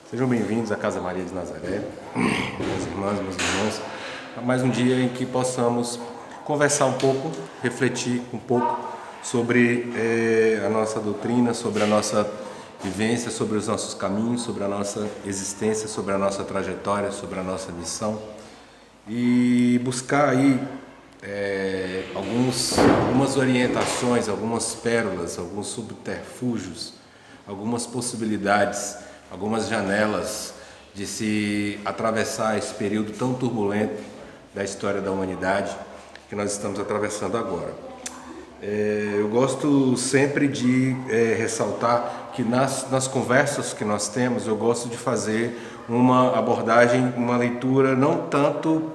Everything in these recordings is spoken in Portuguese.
Sejam bem-vindos à Casa Maria de Nazaré, minhas irmãs, meus irmãos, a mais um dia em que possamos conversar um pouco, refletir um pouco sobre a nossa doutrina, sobre a nossa vivência, sobre os nossos caminhos, sobre a nossa existência, sobre a nossa trajetória, sobre a nossa missão e buscar aí algumas orientações, algumas pérolas, alguns subterfúgios, algumas possibilidades, algumas janelas de se atravessar esse período tão turbulento da história da humanidade que nós estamos atravessando agora. Eu gosto sempre de ressaltar que nas conversas que nós temos, eu gosto de fazer uma abordagem, uma leitura não tanto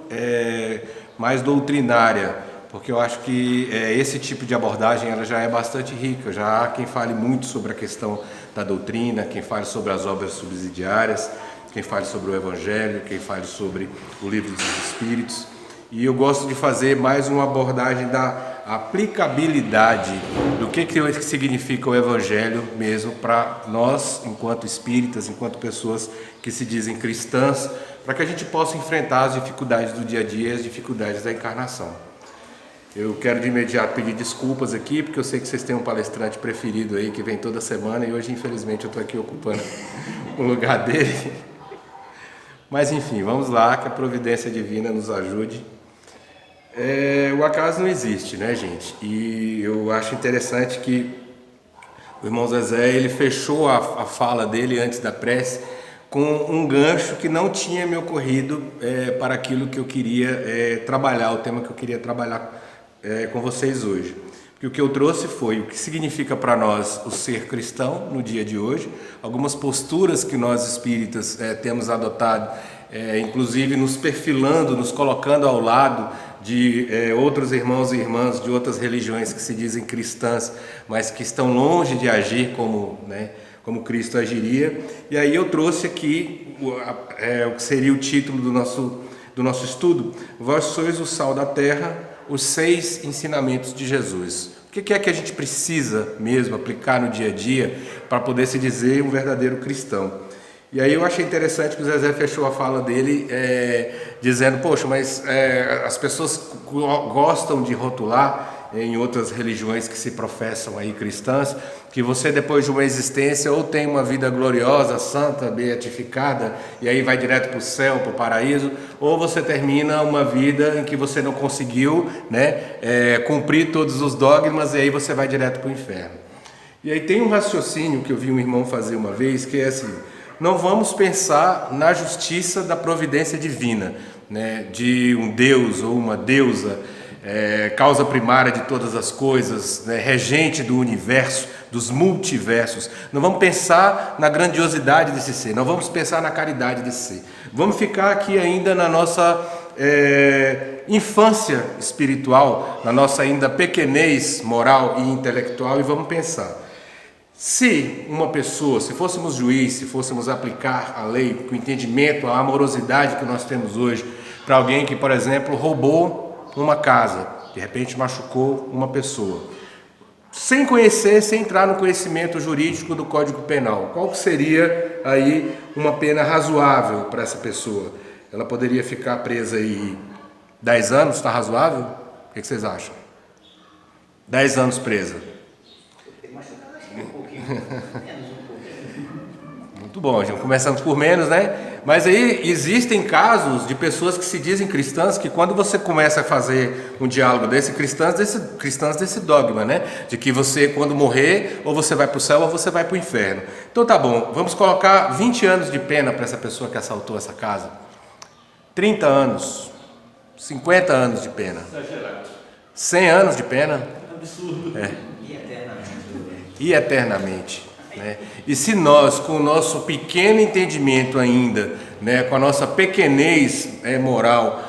mais doutrinária, porque eu acho que esse tipo de abordagem ela já é bastante rica, já há quem fale muito sobre a questão da doutrina, quem fale sobre as obras subsidiárias, quem fale sobre o Evangelho, quem fale sobre o Livro dos Espíritos, e eu gosto de fazer mais uma abordagem da aplicabilidade do que significa o Evangelho mesmo para nós, enquanto espíritas, enquanto pessoas que se dizem cristãs, para que a gente possa enfrentar as dificuldades do dia a dia, as dificuldades da encarnação. Eu quero de imediato pedir desculpas aqui, porque eu sei que vocês têm um palestrante preferido aí que vem toda semana e hoje, infelizmente, eu estou aqui ocupando o lugar dele. Mas enfim, vamos lá, que a providência divina nos ajude. O acaso não existe, né, gente? E eu acho interessante que o irmão Zezé, ele fechou a fala dele antes da prece com um gancho que não tinha me ocorrido para aquilo que eu queria trabalhar, o tema que eu queria trabalhar com vocês hoje. Porque o que eu trouxe foi o que significa para nós o ser cristão no dia de hoje, algumas posturas que nós espíritas temos adotado, inclusive nos perfilando, nos colocando ao lado de outros irmãos e irmãs de outras religiões que se dizem cristãs, mas que estão longe de agir como Cristo agiria. E aí eu trouxe aqui o que seria o título do nosso estudo: Vós sois o sal da terra, os 6 ensinamentos de Jesus. O que é que a gente precisa mesmo aplicar no dia a dia para poder se dizer um verdadeiro cristão? E aí eu achei interessante que o Zezé fechou a fala dele dizendo, poxa, mas as pessoas gostam de rotular em outras religiões que se professam aí cristãs, que você depois de uma existência ou tem uma vida gloriosa, santa, beatificada, e aí vai direto para o céu, para o paraíso, ou você termina uma vida em que você não conseguiu cumprir todos os dogmas e aí você vai direto para o inferno. E aí tem um raciocínio que eu vi um irmão fazer uma vez, que é assim: não vamos pensar na justiça da providência divina, de um Deus ou uma deusa, causa primária de todas as coisas, regente do universo, dos multiversos. Não vamos pensar na grandiosidade desse ser, não vamos pensar na caridade desse ser. Vamos ficar aqui ainda na nossa infância espiritual, na nossa ainda pequenez moral e intelectual, e vamos pensar: se uma pessoa, se fôssemos juiz, se fôssemos aplicar a lei com o entendimento, a amorosidade que nós temos hoje, para alguém que, por exemplo, roubou uma casa, de repente machucou uma pessoa, sem conhecer, sem entrar no conhecimento jurídico do Código Penal, qual seria aí uma pena razoável para essa pessoa? Ela poderia ficar presa aí 10 anos, está razoável? O que vocês acham? 10 anos presa. Muito bom, gente. Começamos por menos, né? Mas aí existem casos de pessoas que se dizem cristãs, que quando você começa a fazer um diálogo cristãs desse dogma, de que você, quando morrer, ou você vai para o céu ou você vai para o inferno. Então tá bom, vamos colocar 20 anos de pena para essa pessoa que assaltou essa casa, 30 anos, 50 anos de pena, 100 anos de pena, absurdo. E eternamente. E se nós, com o nosso pequeno entendimento ainda, com a nossa pequenez moral,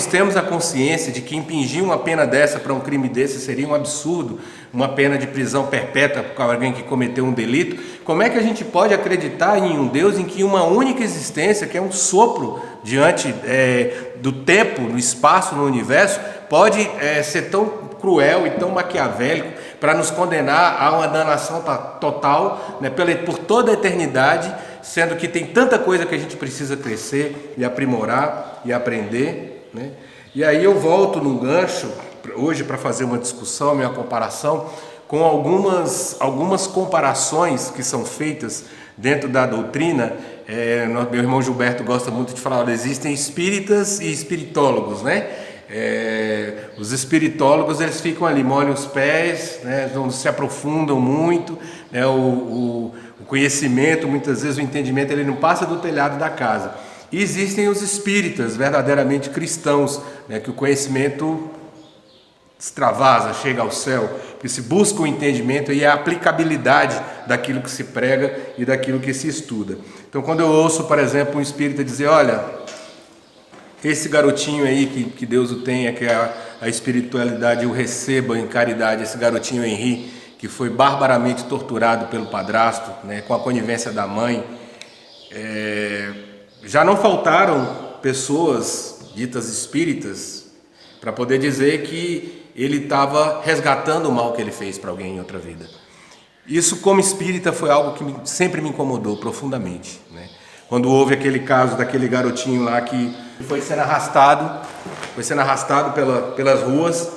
temos a consciência de que impingir uma pena dessa para um crime desse seria um absurdo, uma pena de prisão perpétua para alguém que cometeu um delito, como é que a gente pode acreditar em um Deus em que uma única existência, que é um sopro diante do tempo, no espaço, no universo, pode ser tão cruel e tão maquiavélico para nos condenar a uma danação total, por toda a eternidade, sendo que tem tanta coisa que a gente precisa crescer e aprimorar e aprender, né? E aí eu volto num gancho hoje para fazer uma discussão, uma comparação com algumas comparações que são feitas dentro da doutrina. Meu irmão Gilberto gosta muito de falar, olha, existem espíritas e espiritólogos, né? Os espiritólogos, eles ficam ali, molham os pés, né? Não se aprofundam muito, né? O conhecimento, muitas vezes o entendimento, ele não passa do telhado da casa. E existem os espíritas verdadeiramente cristãos, né? Que o conhecimento extravasa, chega ao céu, que se busca o entendimento e a aplicabilidade daquilo que se prega e daquilo que se estuda. Então, quando eu ouço, por exemplo, um espírita dizer, olha, esse garotinho aí que Deus o tenha, que a espiritualidade o receba em caridade, esse garotinho Henri, que foi barbaramente torturado pelo padrasto, né, com a conivência da mãe, já não faltaram pessoas ditas espíritas para poder dizer que ele estava resgatando o mal que ele fez para alguém em outra vida. Isso, como espírita, foi algo que sempre me incomodou profundamente, né? Quando houve aquele caso daquele garotinho lá que foi sendo arrastado pelas ruas,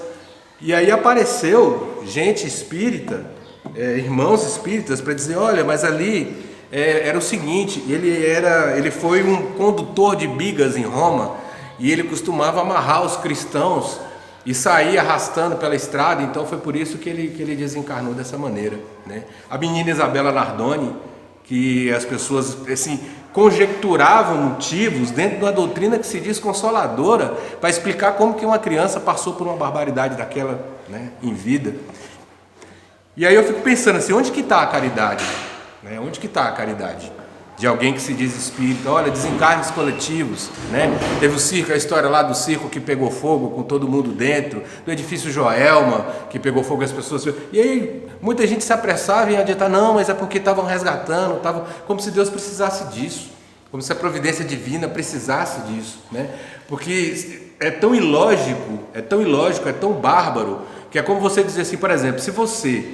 e aí apareceu gente espírita, irmãos espíritas, para dizer, olha, mas ali era o seguinte, ele foi um condutor de bigas em Roma, e ele costumava amarrar os cristãos e sair arrastando pela estrada, então foi por isso que ele desencarnou dessa maneira, né? A menina Isabela Nardoni, que as pessoas assim conjecturavam motivos dentro de uma doutrina que se diz consoladora, para explicar como que uma criança passou por uma barbaridade daquela, né, em vida. E aí eu fico pensando assim, onde que está a caridade? Né? Onde que está a caridade? De alguém que se diz espírita, olha, desencarnes coletivos, né? Teve o circo, a história lá do circo que pegou fogo com todo mundo dentro, do edifício Joelma, que pegou fogo as pessoas, e aí muita gente se apressava em adiantar, não, mas é porque estavam resgatando, como se Deus precisasse disso, como se a providência divina precisasse disso, né? Porque é tão ilógico, é tão bárbaro, que é como você dizer assim, por exemplo, se você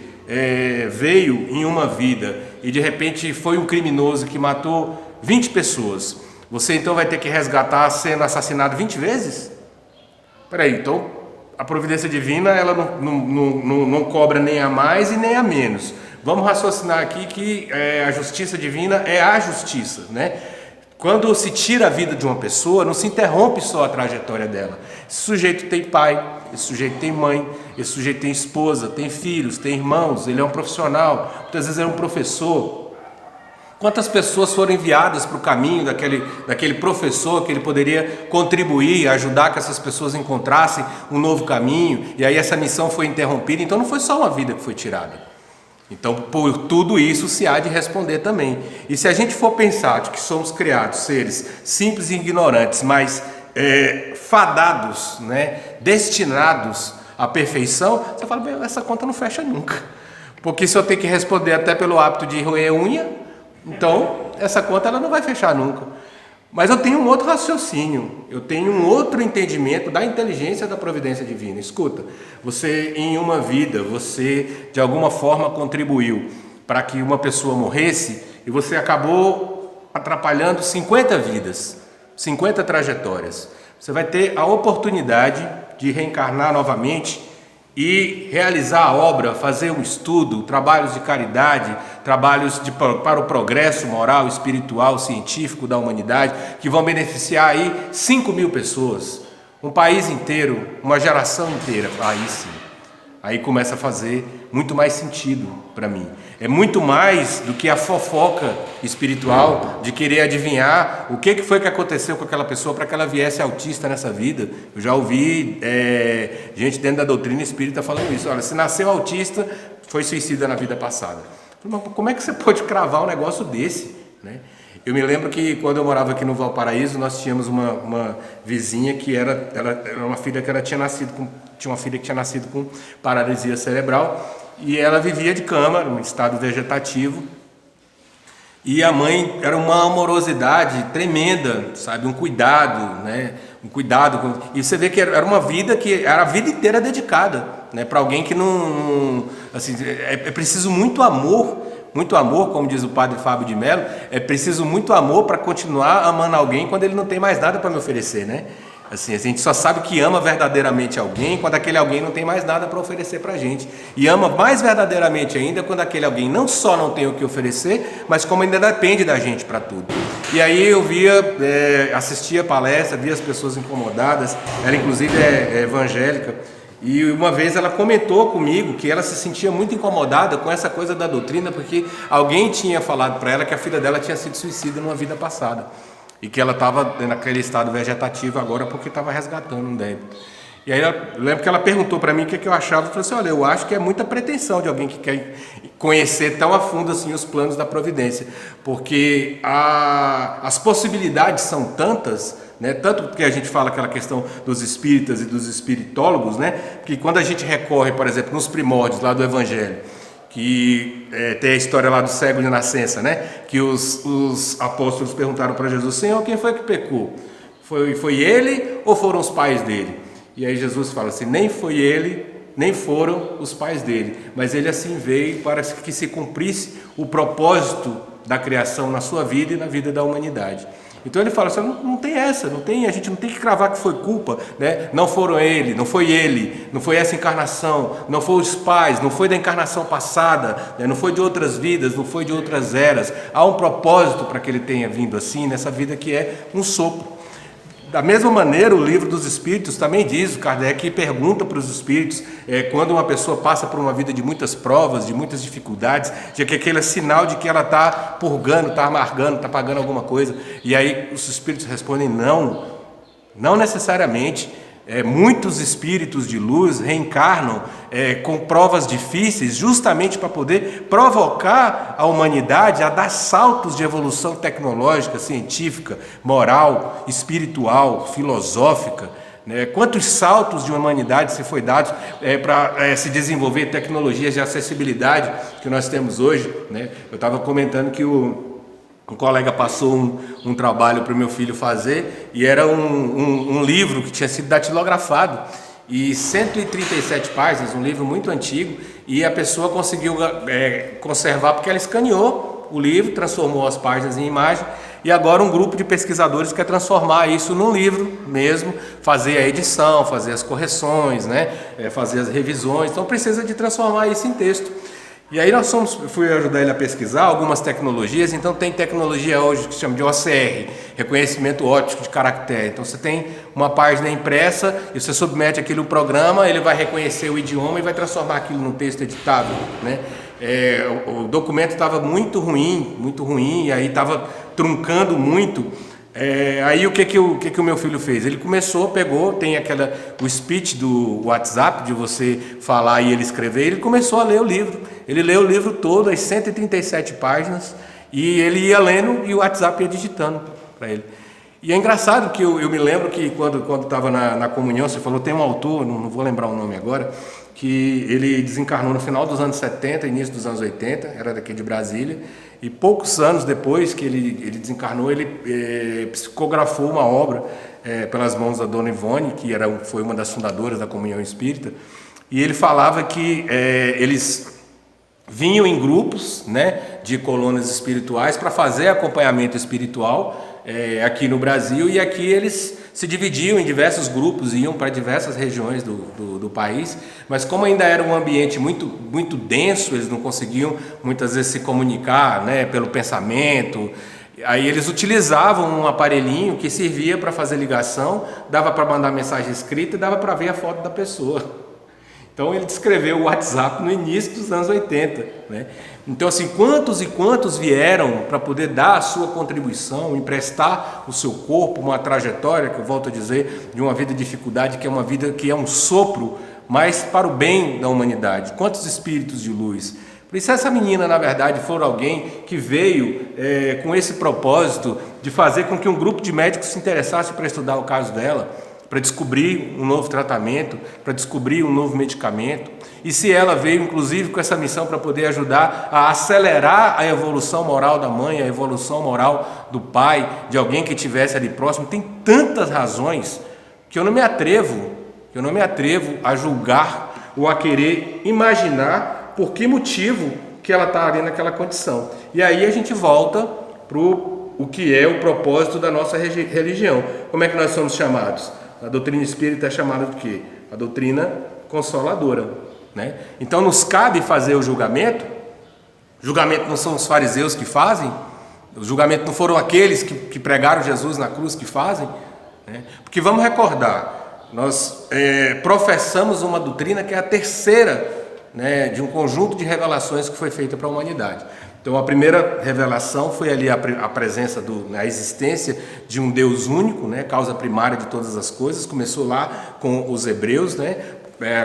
veio em uma vida e de repente foi um criminoso que matou 20 pessoas, você então vai ter que resgatar sendo assassinado 20 vezes? Peraí, então a providência divina ela não cobra nem a mais e nem a menos. Vamos raciocinar aqui que a justiça divina é a justiça, né? Quando se tira a vida de uma pessoa, não se interrompe só a trajetória dela. Esse sujeito tem pai, esse sujeito tem mãe, esse sujeito tem esposa, tem filhos, tem irmãos, ele é um profissional, muitas vezes é um professor. Quantas pessoas foram enviadas para o caminho daquele professor que ele poderia contribuir, ajudar que essas pessoas encontrassem um novo caminho, e aí essa missão foi interrompida, então não foi só uma vida que foi tirada. Então, por tudo isso se há de responder também. E se a gente for pensar de que somos criados seres simples e ignorantes, mas fadados, né, destinados à perfeição, você fala, essa conta não fecha nunca. Porque se eu tenho que responder até pelo hábito de roer unha, então essa conta ela não vai fechar nunca. Mas eu tenho um outro raciocínio, eu tenho um outro entendimento da inteligência da providência divina. Escuta, você em uma vida, você de alguma forma contribuiu para que uma pessoa morresse e você acabou atrapalhando 50 vidas, 50 trajetórias. Você vai ter a oportunidade de reencarnar novamente e realizar a obra, fazer um estudo, trabalhos de caridade, trabalhos para o progresso moral, espiritual, científico da humanidade, que vão beneficiar aí 5.000 pessoas, um país inteiro, uma geração inteira. Aí sim, aí começa a fazer muito mais sentido para mim. É muito mais do que a fofoca espiritual de querer adivinhar o que foi que aconteceu com aquela pessoa para que ela viesse autista nessa vida. Eu já ouvi gente dentro da doutrina espírita falando isso. Olha, se nasceu autista, foi suicida na vida passada. Mas como é que você pode cravar um negócio desse, né? Eu me lembro que quando eu morava aqui no Valparaíso, nós tínhamos uma vizinha que ela era uma filha que ela tinha uma filha que tinha nascido com paralisia cerebral, e ela vivia de cama, em estado vegetativo, e a mãe era uma amorosidade tremenda, sabe, um cuidado, né? Um cuidado, e você vê que era uma vida que era a vida inteira dedicada, né? Para alguém que não assim, é preciso muito amor muito amor, como diz o padre Fábio de Mello, é preciso muito amor para continuar amando alguém quando ele não tem mais nada para me oferecer, né? Assim, a gente só sabe que ama verdadeiramente alguém quando aquele alguém não tem mais nada para oferecer para a gente. E ama mais verdadeiramente ainda quando aquele alguém não só não tem o que oferecer, mas como ainda depende da gente para tudo. E aí eu assistia a palestra, via as pessoas incomodadas, ela inclusive é evangélica, e uma vez ela comentou comigo que ela se sentia muito incomodada com essa coisa da doutrina, porque alguém tinha falado para ela que a filha dela tinha sido suicida numa vida passada. E que ela estava naquele estado vegetativo agora porque estava resgatando um débito. E aí eu lembro que ela perguntou para mim o que eu achava. Eu falei assim, olha, eu acho que é muita pretensão de alguém que quer conhecer tão a fundo assim os planos da providência. Porque as possibilidades são tantas, né? Tanto que a gente fala aquela questão dos espíritas e dos espiritólogos, né? Que quando a gente recorre, por exemplo, nos primórdios lá do Evangelho, que tem a história lá do cego de nascença, né? Que os apóstolos perguntaram para Jesus, Senhor, quem foi que pecou? Foi ele ou foram os pais dele? E aí Jesus fala assim, nem foi ele, nem foram os pais dele, mas ele assim veio para que se cumprisse o propósito da criação na sua vida e na vida da humanidade. Então ele fala assim, não tem essa, a gente não tem que cravar que foi culpa, né? Não foram ele, não foi essa encarnação, não foi os pais, não foi da encarnação passada, né? Não foi de outras vidas, não foi de outras eras. Há um propósito para que ele tenha vindo assim, nessa vida que é um sopro. Da mesma maneira, o Livro dos Espíritos também diz, o Kardec pergunta para os espíritos, quando uma pessoa passa por uma vida de muitas provas, de muitas dificuldades, de que aquele é sinal de que ela está purgando, está amargando, está pagando alguma coisa. E aí os espíritos respondem, não necessariamente. Muitos espíritos de luz reencarnam com provas difíceis justamente para poder provocar a humanidade a dar saltos de evolução tecnológica, científica, moral, espiritual, filosófica, né? Quantos saltos de humanidade se foi dados para se desenvolver tecnologias de acessibilidade que nós temos hoje, né? Eu estava comentando que um colega passou um trabalho para o meu filho fazer e era um livro que tinha sido datilografado e 137 páginas, um livro muito antigo, e a pessoa conseguiu conservar porque ela escaneou o livro, transformou as páginas em imagem e agora um grupo de pesquisadores quer transformar isso num livro mesmo, fazer a edição, fazer as correções, né? Fazer as revisões, então precisa de transformar isso em texto. E aí fui ajudar ele a pesquisar algumas tecnologias, então tem tecnologia hoje que se chama de OCR, reconhecimento óptico de caractere. Então você tem uma página impressa e você submete aquilo ao programa, ele vai reconhecer o idioma e vai transformar aquilo num texto editável, né? O documento estava muito ruim, e aí estava truncando muito. Aí o que o meu filho fez? Ele pegou, tem o speech do WhatsApp, de você falar e ele escrever, ele começou a ler o livro. Ele leu o livro todo, as 137 páginas, e ele ia lendo e o WhatsApp ia digitando para ele. E é engraçado que eu me lembro que quando estava na comunhão, você falou, tem um autor, não vou lembrar o nome agora, que ele desencarnou no final dos anos 70, início dos anos 80, era daqui de Brasília, e poucos anos depois que ele desencarnou, ele psicografou uma obra pelas mãos da Dona Ivone, que foi uma das fundadoras da Comunhão Espírita, e ele falava que eles vinham em grupos, né, de colônias espirituais para fazer acompanhamento espiritual aqui no Brasil, e aqui eles se dividiam em diversos grupos, iam para diversas regiões do país, mas como ainda era um ambiente muito denso, eles não conseguiam muitas vezes se comunicar, né, pelo pensamento. Aí eles utilizavam um aparelhinho que servia para fazer ligação, dava para mandar mensagem escrita e dava para ver a foto da pessoa. Então ele descreveu o WhatsApp no início dos anos 80, né? Então assim, quantos e quantos vieram para poder dar a sua contribuição, emprestar o seu corpo, uma trajetória, que eu volto a dizer, de uma vida de dificuldade, que é uma vida que é um sopro, mas para o bem da humanidade. Quantos espíritos de luz. Por isso essa menina, na verdade, foi alguém que veio com esse propósito de fazer com que um grupo de médicos se interessasse para estudar o caso dela, para descobrir um novo tratamento, para descobrir um novo medicamento. E se ela veio, inclusive, com essa missão para poder ajudar a acelerar a evolução moral da mãe, a evolução moral do pai, de alguém que estivesse ali próximo, tem tantas razões que eu não me atrevo a julgar ou a querer imaginar por que motivo que ela está ali naquela condição. E aí a gente volta para o que é o propósito da nossa religião. Como é que nós somos chamados? A doutrina espírita é chamada de quê? A doutrina consoladora, né? Então nos cabe fazer o julgamento. O julgamento não são os fariseus que fazem, o julgamento não foram aqueles que pregaram Jesus na cruz que fazem, né? Porque vamos recordar, nós professamos uma doutrina que é a terceira, né, de um conjunto de revelações que foi feita para a humanidade. Então a primeira revelação foi ali a presença, a existência de um Deus único, né, causa primária de todas as coisas. Começou lá com os hebreus, né,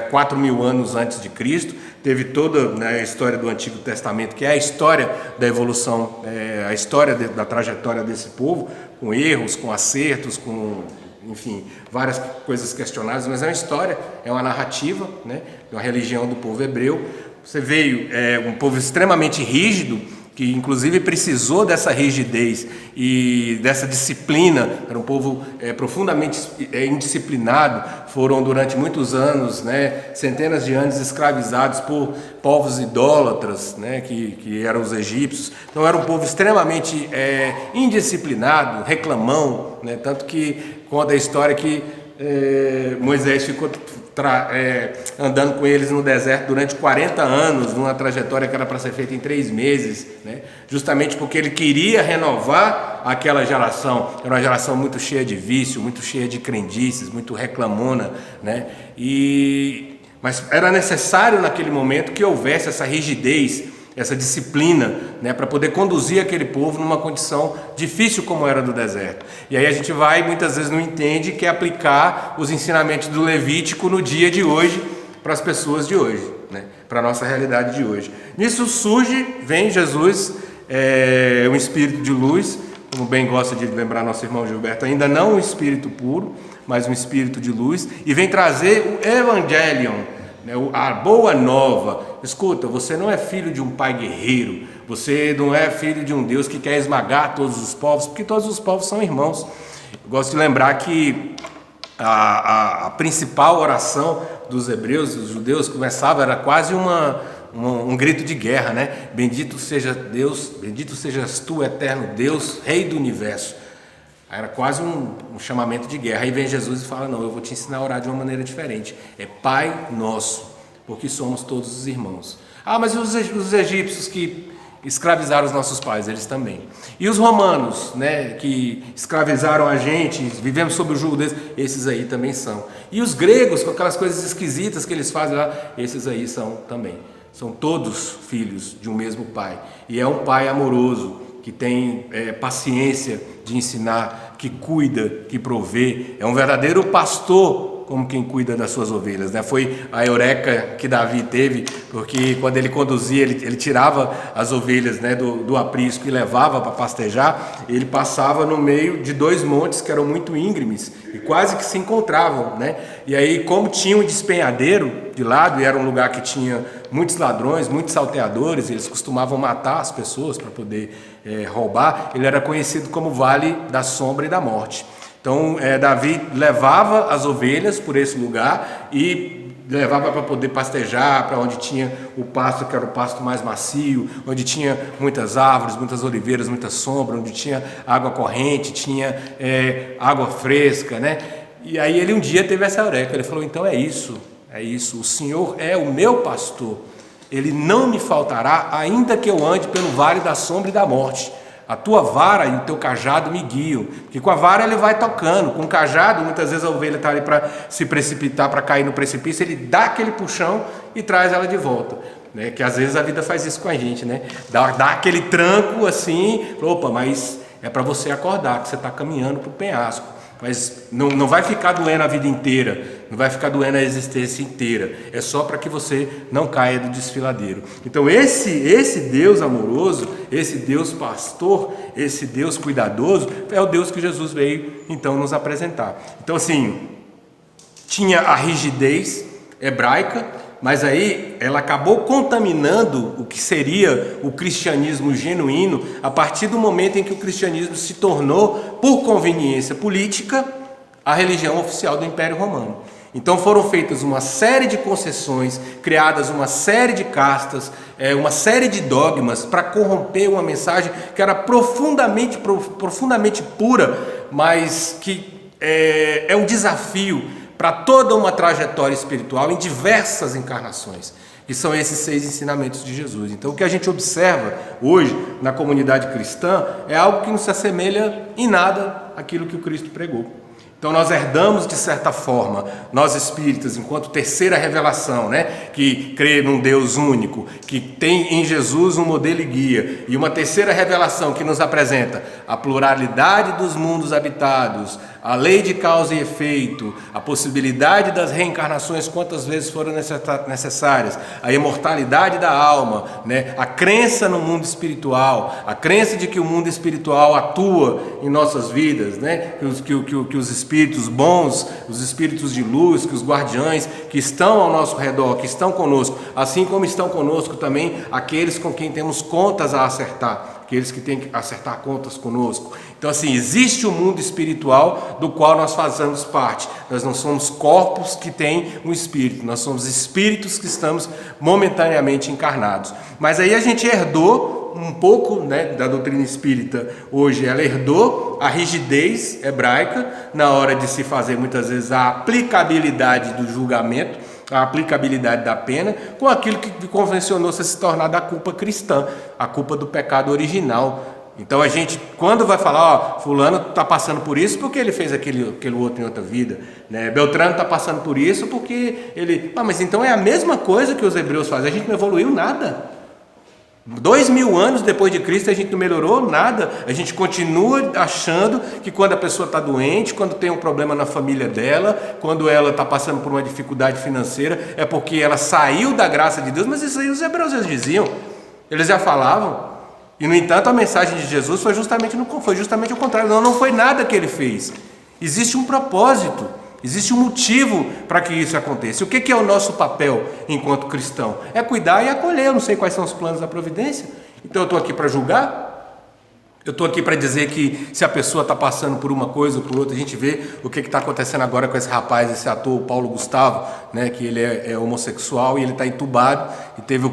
4.000 anos antes de Cristo. Teve toda, né, a história do Antigo Testamento, que é a história da evolução, a história da trajetória desse povo, com erros, com acertos, com, enfim, várias coisas questionáveis, mas é uma história, é uma narrativa, né, de uma religião do povo hebreu. Você veio um povo extremamente rígido, que inclusive precisou dessa rigidez e dessa disciplina. Era um povo profundamente indisciplinado. Foram durante muitos anos, né, centenas de anos escravizados por povos idólatras, né, que eram os egípcios. Então era um povo extremamente indisciplinado, reclamão, né, tanto que conta a história que Moisés ficou andando com eles no deserto durante 40 anos, numa trajetória que era para ser feita em 3 meses, né? Justamente porque ele queria renovar aquela geração. Era uma geração muito cheia de vício, muito cheia de crendices, muito reclamona, né? Mas era necessário naquele momento que houvesse essa rigidez, essa disciplina, né, para poder conduzir aquele povo numa condição difícil como era do deserto. E aí a gente vai, muitas vezes não entende, que é aplicar os ensinamentos do Levítico no dia de hoje, para as pessoas de hoje, né, para a nossa realidade de hoje. Nisso vem Jesus, um espírito de luz, como bem gosta de lembrar nosso irmão Gilberto, ainda não um espírito puro, mas um espírito de luz, e vem trazer o Evangelion, a boa nova. Escuta, você não é filho de um pai guerreiro, você não é filho de um Deus que quer esmagar todos os povos, porque todos os povos são irmãos. Eu gosto de lembrar que a principal oração dos hebreus, dos judeus, começava, era quase um grito de guerra, né? Bendito seja Deus, bendito sejas tu, eterno Deus, Rei do universo. Era quase um chamamento de guerra. Aí vem Jesus e fala: não, eu vou te ensinar a orar de uma maneira diferente. É Pai Nosso, porque somos todos os irmãos. Ah, mas os egípcios que escravizaram os nossos pais, eles também. E os romanos, né, que escravizaram a gente, vivemos sob o jugo deles, esses aí também são. E os gregos, com aquelas coisas esquisitas que eles fazem lá, esses aí são também. São todos filhos de um mesmo pai. E é um pai amoroso, que tem paciência de ensinar, que cuida, que provê. É um verdadeiro pastor, como quem cuida das suas ovelhas, né? Foi a eureka que Davi teve, porque quando ele conduzia, ele tirava as ovelhas, né, do aprisco e levava para pastejar. Ele passava no meio de 2 montes que eram muito íngremes e quase que se encontravam, né? E aí, como tinha um despenhadeiro de lado, e era um lugar que tinha muitos ladrões, muitos salteadores, eles costumavam matar as pessoas para poder roubar. Ele era conhecido como Vale da Sombra e da Morte. Então Davi levava as ovelhas por esse lugar e levava para poder pastejar, para onde tinha o pasto, que era o pasto mais macio, onde tinha muitas árvores, muitas oliveiras, muita sombra, onde tinha água corrente, tinha água fresca, né? E aí ele um dia teve essa eureka, ele falou: então é isso, o Senhor é o meu pastor, Ele não me faltará, ainda que eu ande pelo vale da sombra e da morte. A tua vara e o teu cajado me guiam. Porque com a vara ele vai tocando, com o cajado, muitas vezes a ovelha está ali para se precipitar, para cair no precipício, ele dá aquele puxão e traz ela de volta. Né? Que às vezes a vida faz isso com a gente, né? Dá aquele tranco assim, opa, mas é para você acordar, que você está caminhando para o penhasco. Mas não vai ficar doendo a vida inteira, não vai ficar doendo a existência inteira, é só para que você não caia do desfiladeiro. Então esse Deus amoroso, esse Deus pastor, esse Deus cuidadoso, é o Deus que Jesus veio então nos apresentar. Então assim, tinha a rigidez hebraica, mas aí ela acabou contaminando o que seria o cristianismo genuíno a partir do momento em que o cristianismo se tornou, por conveniência política, a religião oficial do Império Romano. Então foram feitas uma série de concessões, criadas uma série de castas, uma série de dogmas para corromper uma mensagem que era profundamente pura, mas que é um desafio para toda uma trajetória espiritual em diversas encarnações. Que são esses 6 ensinamentos de Jesus. Então o que a gente observa hoje na comunidade cristã é algo que não se assemelha em nada àquilo que o Cristo pregou. Então nós herdamos de certa forma, nós espíritas, enquanto terceira revelação, que crê num Deus único, que tem em Jesus um modelo e guia, e uma terceira revelação que nos apresenta a pluralidade dos mundos habitados, a lei de causa e efeito, a possibilidade das reencarnações quantas vezes foram necessárias, a imortalidade da alma, a crença no mundo espiritual, a crença de que o mundo espiritual atua em nossas vidas, que os espíritos bons, os espíritos de luz, que os guardiães que estão ao nosso redor, que estão conosco, assim como estão conosco também aqueles com quem temos contas a acertar, aqueles que têm que acertar contas conosco. Então assim, existe um mundo espiritual do qual nós fazemos parte. Nós não somos corpos que têm um espírito, nós somos espíritos que estamos momentaneamente encarnados. Mas aí a gente herdou um pouco da doutrina espírita hoje, ela herdou a rigidez hebraica na hora de se fazer muitas vezes a aplicabilidade do julgamento, a aplicabilidade da pena, com aquilo que convencionou-se a se tornar da culpa cristã, a culpa do pecado original. Então a gente, quando vai falar, fulano está passando por isso porque ele fez aquele outro em outra vida, Beltrano está passando por isso porque ele... mas então é a mesma coisa que os hebreus fazem, a gente não evoluiu nada. 2000 anos depois de Cristo a gente não melhorou nada, a gente continua achando que quando a pessoa está doente, quando tem um problema na família dela, quando ela está passando por uma dificuldade financeira, é porque ela saiu da graça de Deus. Mas isso aí os hebreus eles diziam, eles já falavam, e no entanto a mensagem de Jesus foi justamente o contrário. Não foi nada que ele fez, existe um propósito, existe um motivo para que isso aconteça. O que é o nosso papel enquanto cristão? É cuidar e acolher. Eu não sei quais são os planos da providência, então eu estou aqui para julgar, eu estou aqui para dizer que se a pessoa está passando por uma coisa ou por outra. A gente vê o que está acontecendo agora com esse rapaz, esse ator, o Paulo Gustavo, que ele é homossexual e ele está entubado e teve o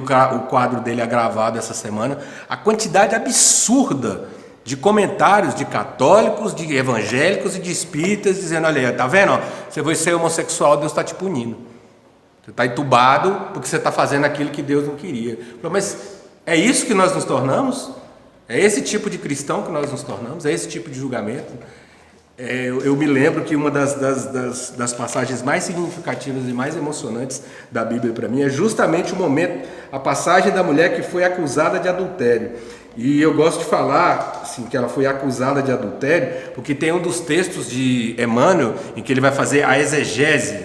quadro dele agravado essa semana. A quantidade absurda de comentários de católicos, de evangélicos e de espíritas dizendo: olha, tá vendo? Você vai ser homossexual, Deus está te punindo. Você está entubado porque você está fazendo aquilo que Deus não queria. Mas é isso que nós nos tornamos? É esse tipo de cristão que nós nos tornamos? É esse tipo de julgamento? Eu me lembro que uma das passagens mais significativas e mais emocionantes da Bíblia para mim é justamente o momento, a passagem da mulher que foi acusada de adultério. E eu gosto de falar assim, que ela foi acusada de adultério, porque tem um dos textos de Emmanuel em que ele vai fazer a exegese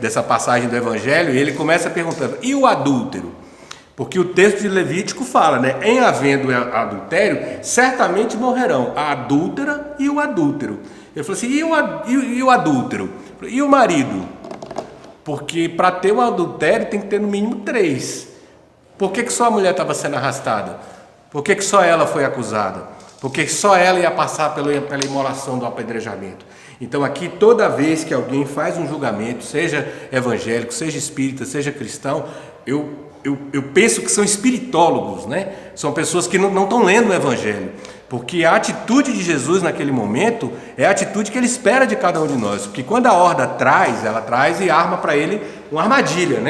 dessa passagem do Evangelho, e ele começa perguntando: e o adúltero? Porque o texto de Levítico fala, em havendo adultério, certamente morrerão a adúltera e o adúltero. Ele falou assim: e o adúltero? E o marido? Porque para ter um adultério tem que ter no mínimo 3. Por que só a mulher estava sendo arrastada? Por que só ela foi acusada? Porque só ela ia passar pela imolação do apedrejamento. Então aqui, toda vez que alguém faz um julgamento, seja evangélico, seja espírita, seja cristão, eu penso que são espiritólogos, São pessoas que não estão lendo o Evangelho, porque a atitude de Jesus naquele momento é a atitude que ele espera de cada um de nós, porque quando a horda ela traz e arma para ele uma armadilha,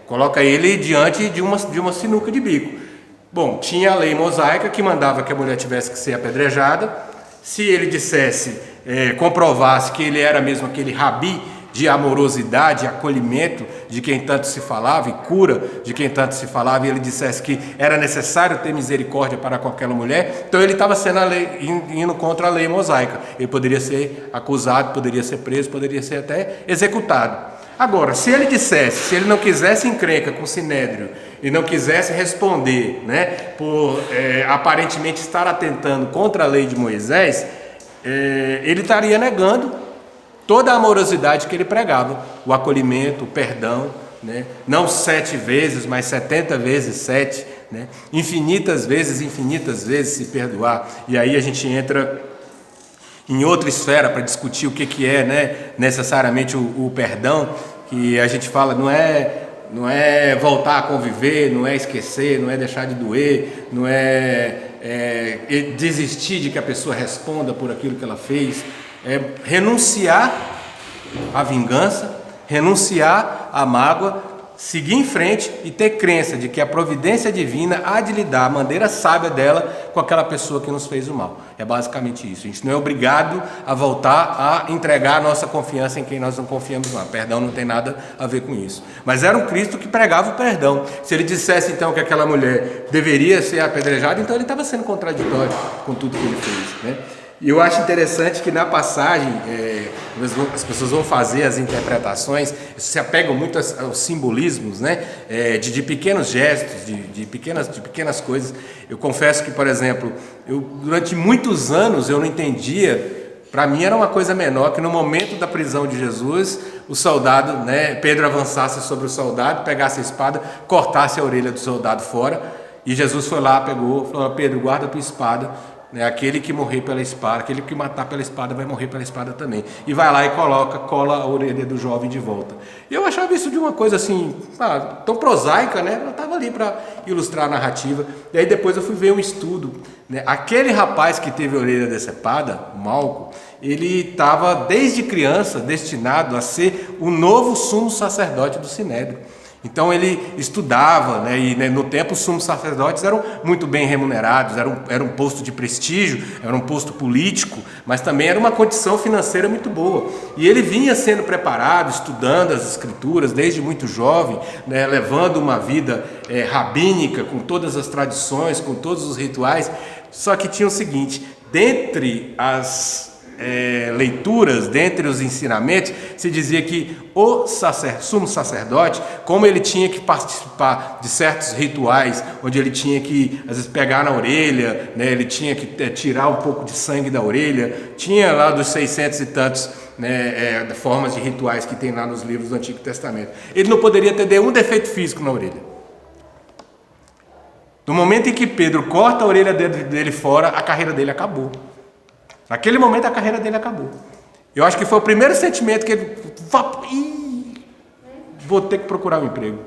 Coloca ele diante de uma sinuca de bico. Bom, tinha a lei mosaica que mandava que a mulher tivesse que ser apedrejada. Se ele dissesse, comprovasse que ele era mesmo aquele rabi de amorosidade, acolhimento de quem tanto se falava, e cura de quem tanto se falava, e ele dissesse que era necessário ter misericórdia para com aquela mulher, então ele estava indo contra a lei mosaica. Ele poderia ser acusado, poderia ser preso, poderia ser até executado. Agora, se ele dissesse, se ele não quisesse encrenca com o Sinédrio e não quisesse responder, por aparentemente estar atentando contra a lei de Moisés, ele estaria negando toda a amorosidade que ele pregava, o acolhimento, o perdão, não 7 vezes, mas 70 vezes 7, infinitas vezes se perdoar. E aí a gente entra em outra esfera para discutir o que é necessariamente o perdão, que a gente fala, não é voltar a conviver, não é esquecer, não é deixar de doer, não é desistir de que a pessoa responda por aquilo que ela fez, é renunciar à vingança, renunciar à mágoa, seguir em frente e ter crença de que a providência divina há de lidar a maneira sábia dela com aquela pessoa que nos fez o mal. É basicamente isso. A gente não é obrigado a voltar a entregar a nossa confiança em quem nós não confiamos lá. Perdão não tem nada a ver com isso. Mas era um Cristo que pregava o perdão. Se ele dissesse então que aquela mulher deveria ser apedrejada, então ele estava sendo contraditório com tudo que ele fez, né? E eu acho interessante que na passagem, as pessoas vão fazer as interpretações, se apegam muito aos simbolismos, né? De pequenos gestos, de pequenas coisas. Eu confesso que, por exemplo, durante muitos anos eu não entendia, para mim era uma coisa menor, que no momento da prisão de Jesus, o soldado, né, Pedro avançasse sobre o soldado, pegasse a espada, cortasse a orelha do soldado fora, e Jesus foi lá, pegou, falou: Pedro, guarda a tua espada. Aquele que morrer pela espada, aquele que matar pela espada vai morrer pela espada também. E vai lá e cola a orelha do jovem de volta. E eu achava isso de uma coisa assim, tão prosaica, né? Ela estava ali para ilustrar a narrativa. E aí depois eu fui ver um estudo, né? Aquele rapaz que teve a orelha decepada, o Malco, ele estava desde criança destinado a ser o novo sumo sacerdote do Sinédrio. Então ele estudava, né, e no tempo os sumos sacerdotes eram muito bem remunerados, era um posto de prestígio, era um posto político, mas também era uma condição financeira muito boa. E ele vinha sendo preparado, estudando as escrituras desde muito jovem, né, levando uma vida rabínica, com todas as tradições, com todos os rituais. Só que tinha o seguinte: dentre as leituras, dentre os ensinamentos, se dizia que o sumo sacerdote, como ele tinha que participar de certos rituais, onde ele tinha que, às vezes, pegar na orelha, né, ele tinha que tirar um pouco de sangue da orelha, tinha lá dos 600 e tantos, né, formas de rituais que tem lá nos livros do Antigo Testamento. Ele não poderia ter nenhum defeito físico na orelha. No momento em que Pedro corta a orelha dele fora, a carreira dele acabou. Naquele momento a carreira dele acabou. Eu acho que foi o primeiro sentimento que ele... Vou ter que procurar um emprego.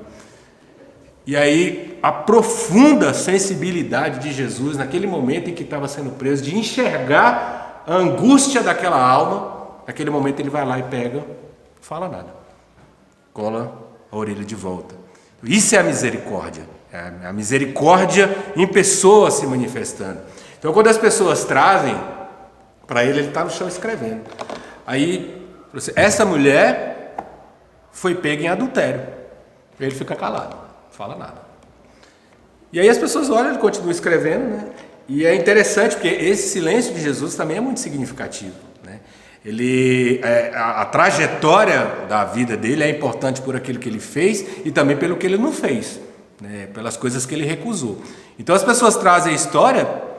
E aí a profunda sensibilidade de Jesus, naquele momento em que estava sendo preso, de enxergar a angústia daquela alma, naquele momento ele vai lá e pega, não fala nada, cola a orelha de volta. Isso é a misericórdia. É a misericórdia em pessoa se manifestando. Então quando as pessoas trazem para ele está no chão escrevendo. Aí, essa mulher foi pega em adultério. Ele fica calado, não fala nada. E aí as pessoas olham, ele continua escrevendo, né? E é interessante porque esse silêncio de Jesus também é muito significativo, né? A trajetória da vida dele é importante por aquilo que ele fez e também pelo que ele não fez, né? Pelas coisas que ele recusou. Então as pessoas trazem a história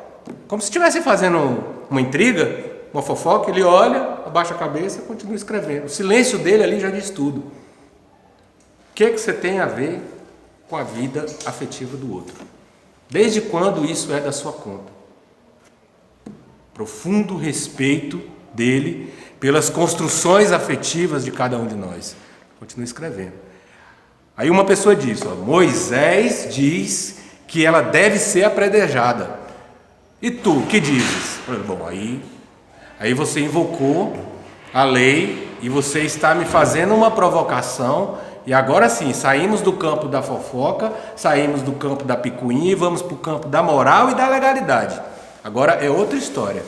como se estivessem fazendo uma intriga, uma fofoca. Ele olha, abaixa a cabeça e continua escrevendo. O silêncio dele ali já diz tudo. O que você tem a ver com a vida afetiva do outro? Desde quando isso é da sua conta? Profundo respeito dele pelas construções afetivas de cada um de nós. Continua escrevendo. Aí uma pessoa diz, Moisés diz que ela deve ser apedrejada. E tu, que dizes? Bom, aí você invocou a lei e você está me fazendo uma provocação. E agora sim, saímos do campo da fofoca, saímos do campo da picuinha e vamos para o campo da moral e da legalidade. Agora é outra história.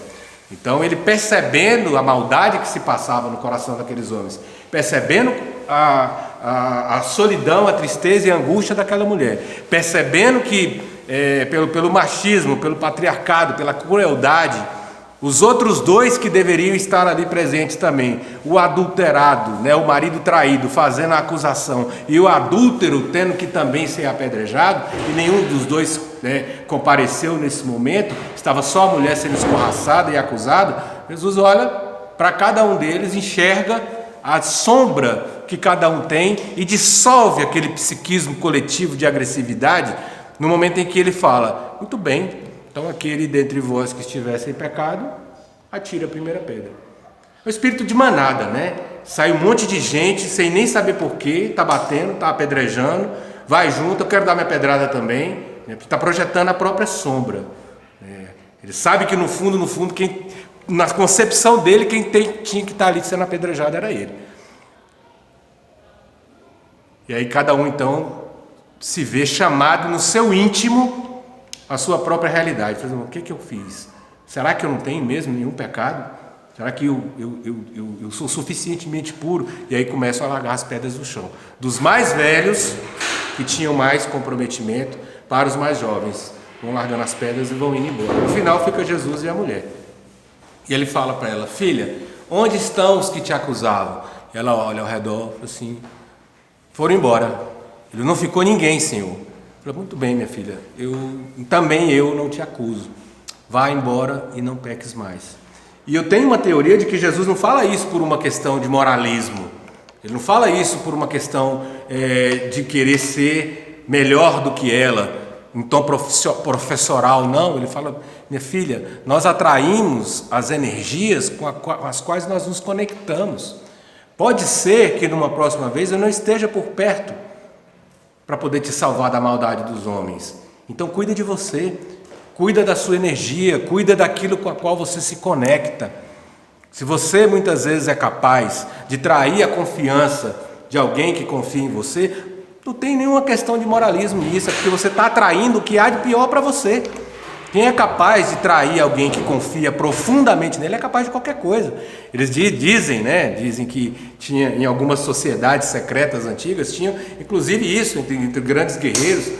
Então ele, percebendo a maldade que se passava no coração daqueles homens, percebendo a solidão, a tristeza e a angústia daquela mulher, percebendo que pelo machismo, pelo patriarcado, pela crueldade, os outros dois que deveriam estar ali presentes também, o adulterado, né, o marido traído fazendo a acusação e o adúltero tendo que também ser apedrejado, e nenhum dos dois, né, compareceu nesse momento, estava só a mulher sendo escorraçada e acusada. Jesus olha para cada um deles, enxerga a sombra que cada um tem e dissolve aquele psiquismo coletivo de agressividade no momento em que ele fala: muito bem, então aquele dentre vós que estivesse em pecado, atira a primeira pedra. O espírito de manada, né? Sai um monte de gente, sem nem saber porquê, tá batendo, tá apedrejando, vai junto, eu quero dar minha pedrada também, está projetando a própria sombra. Ele sabe que no fundo, na concepção dele, quem tinha que estar ali sendo apedrejado era ele. E aí cada um então se vê chamado no seu íntimo a sua própria realidade. O que eu fiz? Será que eu não tenho mesmo nenhum pecado? Será que eu sou suficientemente puro? E aí começam a largar as pedras do chão. Dos mais velhos, que tinham mais comprometimento, para os mais jovens. Vão largando as pedras e vão indo embora. No final fica Jesus e a mulher. E ele fala para ela: filha, onde estão os que te acusavam? E ela olha ao redor, assim, foram embora. Ele: não ficou ninguém, Senhor. Falei: muito bem, minha filha, também eu não te acuso. Vá embora e não peques mais. E eu tenho uma teoria de que Jesus não fala isso por uma questão de moralismo. Ele não fala isso por uma questão de querer ser melhor do que ela, em tom professoral, não. Ele fala: minha filha, nós atraímos as energias com as quais nós nos conectamos. Pode ser que numa próxima vez eu não esteja por perto para poder te salvar da maldade dos homens. Então cuida de você, cuida da sua energia, cuida daquilo com a qual você se conecta. Se você muitas vezes é capaz de trair a confiança de alguém que confia em você, não tem nenhuma questão de moralismo nisso, é porque você está atraindo o que há de pior para você. Quem é capaz de trair alguém que confia profundamente nele é capaz de qualquer coisa. Eles dizem que tinha em algumas sociedades secretas antigas, tinham inclusive isso entre grandes guerreiros.